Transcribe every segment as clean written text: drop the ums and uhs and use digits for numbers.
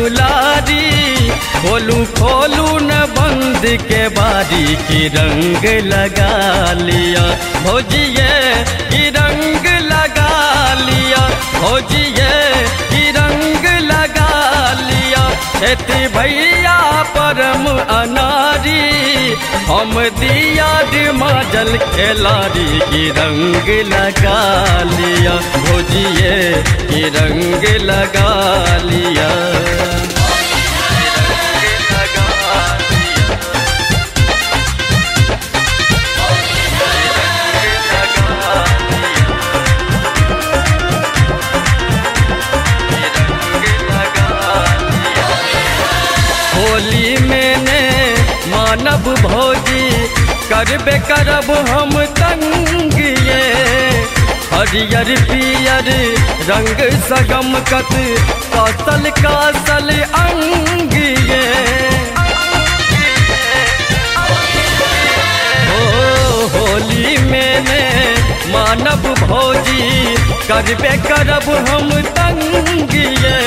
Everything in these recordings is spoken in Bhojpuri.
दुलारी, खोलू खोलू न बंद के बारी की रंग लगा लिया भौजिए की रंग लगा लिया भौजिए की रंग लगा लिया। खेती भैया परम अनारी, हम दिया माजल खिलाड़ी की रंग लगा लिया भौजिए की रंग लगा लिया। होली मैंने मानव भौजी करबे करब हम तंग ये, हरियर पियर रंग सगम कत कासल कासल अंग ये। ओ होली मैंने मानव भौजी करबे करब हम तंग ये,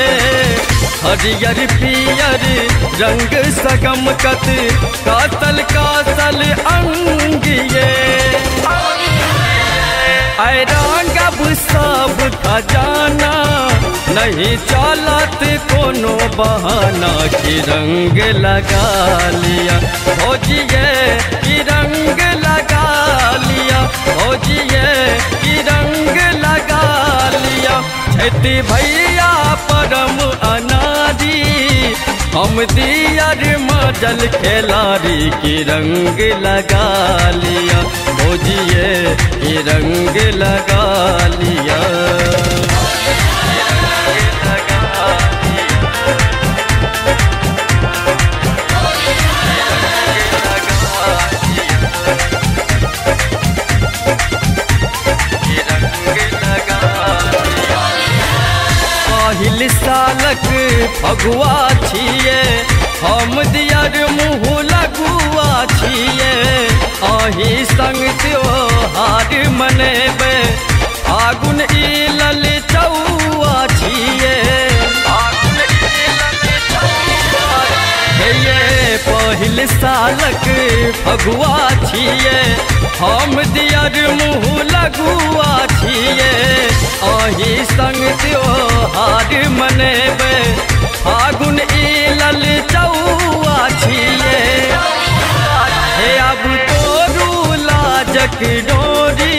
हरियर पियर रंग सगम कत कासल कासल अंग ये। ऐ रंगब सब खजाना, नहीं चलत कोनो बहाना की रंग लगा लिया भौजिए की रंग लगा लिया भौजिए की रंग लगा लिया। खेती भैया परम अनारी, हम दियर माजल खिलाड़ी की रंग लगा लिया भौजिए की रंग लगा लिया। पहिल सालक फगुआ छिए, हम दियर मुँह लगुआ छिए, अही संग त्योहार मनेबे फागुन ई ललिचौआ छिए। ये पहिल सालक फगुआ छिए, हम दियर मुँह लगुआ छिए, अही संग त्योहार मनेबे फागुन ई ललिचौआ छिए। हे अब तोरू लाजक डोरी,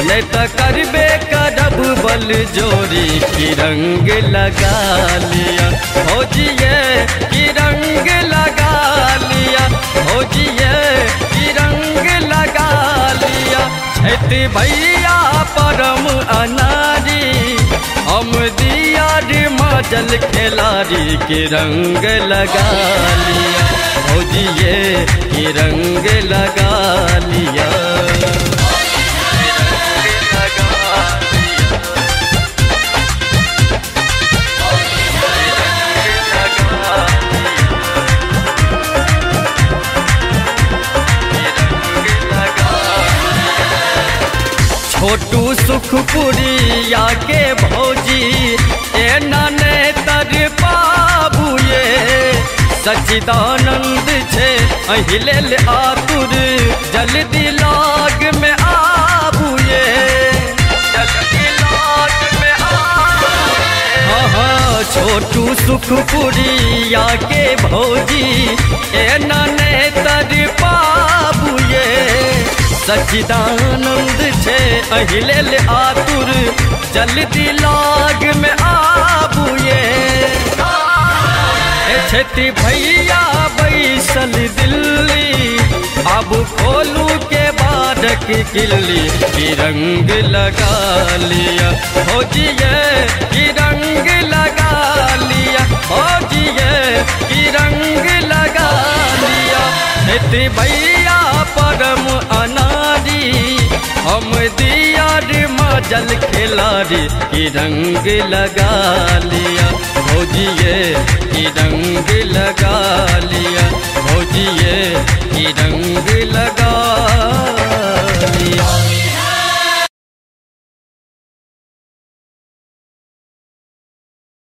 नहीं तो करबे करब बल जोरी की रंग लगा लिया भौजिए की रंग लगा लिया भौजिए की रंग लगा लिया। खेती भैया परम अनारी, हम दिया माजल खिलाड़ी की रंग लगा लिया भौजिए की रंग लगा लिया। छोटू सुखपुरिया के भौजी ए नाने तर पाबुए, सच्चिदानंद छे अहिले आतुर जल्दी लाग में आबुए जल्दी लाग में आबुए। हाँ छोटू सुखपुरिया के भौजी ए नाने तर पाबुए, सच्चिदानंद छे अहिले आतुर जल्दी लाग में आबुए। खेती भैया बैसल दिल्ली, अब खोलू के बारक किल्ली की रंग लगा लिया भौजिए की रंग लगा लिया भौजिए की रंग लगा लिया। खेती भैया परम अनारी, हम दिया माजल खिलाड़ी की रंग लगा लिया भौजिए की रंग लगा लिया भौजिए की रंग लगा